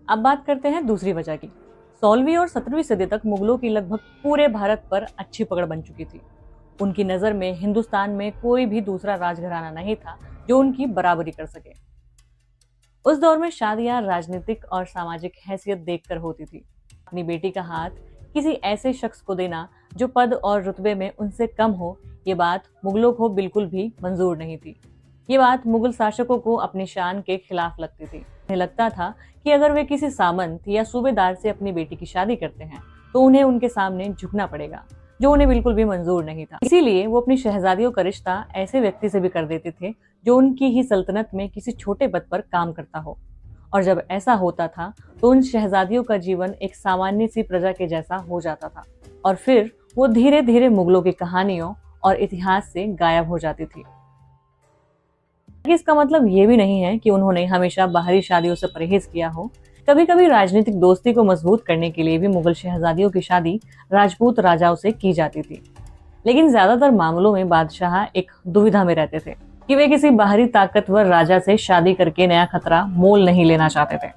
अब बात करते हैं दूसरी वजह की। 16वीं और 17वीं सदी तक मुगलों की लगभग पूरे भारत पर अच्छी पकड़ बन चुकी थी। उनकी नजर में हिंदुस्तान में कोई भी दूसरा राजघराना नहीं था जो उनकी बराबरी कर सके। उस दौर में शादियां राजनीतिक और सामाजिक हैसियत देखकर होती थी। अपनी बेटी का हाथ किसी ऐसे शख्स को देना जो पद और रुतबे में उनसे कम हो, ये बात मुगलों को बिल्कुल भी मंजूर नहीं थी। ये बात मुगल शासकों को अपनी शान के खिलाफ लगती थी। उन्हें लगता था कि अगर वे किसी सामंत या सूबेदार से अपनी बेटी की शादी करते हैं तो उन्हें उनके सामने झुकना पड़ेगा, जो उन्हें बिल्कुल भी मंजूर नहीं था। इसीलिए वो अपनी शहजादियों का रिश्ता ऐसे व्यक्ति से भी कर देते थे जो उनकी ही सल्तनत में किसी छोटे पद पर काम करता हो। और जब ऐसा होता था तो उन शहजादियों का जीवन एक सामान्य सी प्रजा के जैसा हो जाता था और फिर वो धीरे धीरे मुगलों की कहानियों और इतिहास से गायब हो जाती थी। इसका मतलब ये भी नहीं है कि उन्होंने हमेशा बाहरी शादियों से परहेज किया हो। कभी कभी राजनीतिक दोस्ती को मजबूत करने के लिए भी मुगल शहजादियों की शादी राजपूत राजाओं से की जाती थी। लेकिन ज्यादातर मामलों में बादशाह एक दुविधा में रहते थे कि वे किसी बाहरी ताकतवर राजा से शादी करके नया खतरा मोल नहीं लेना चाहते थे।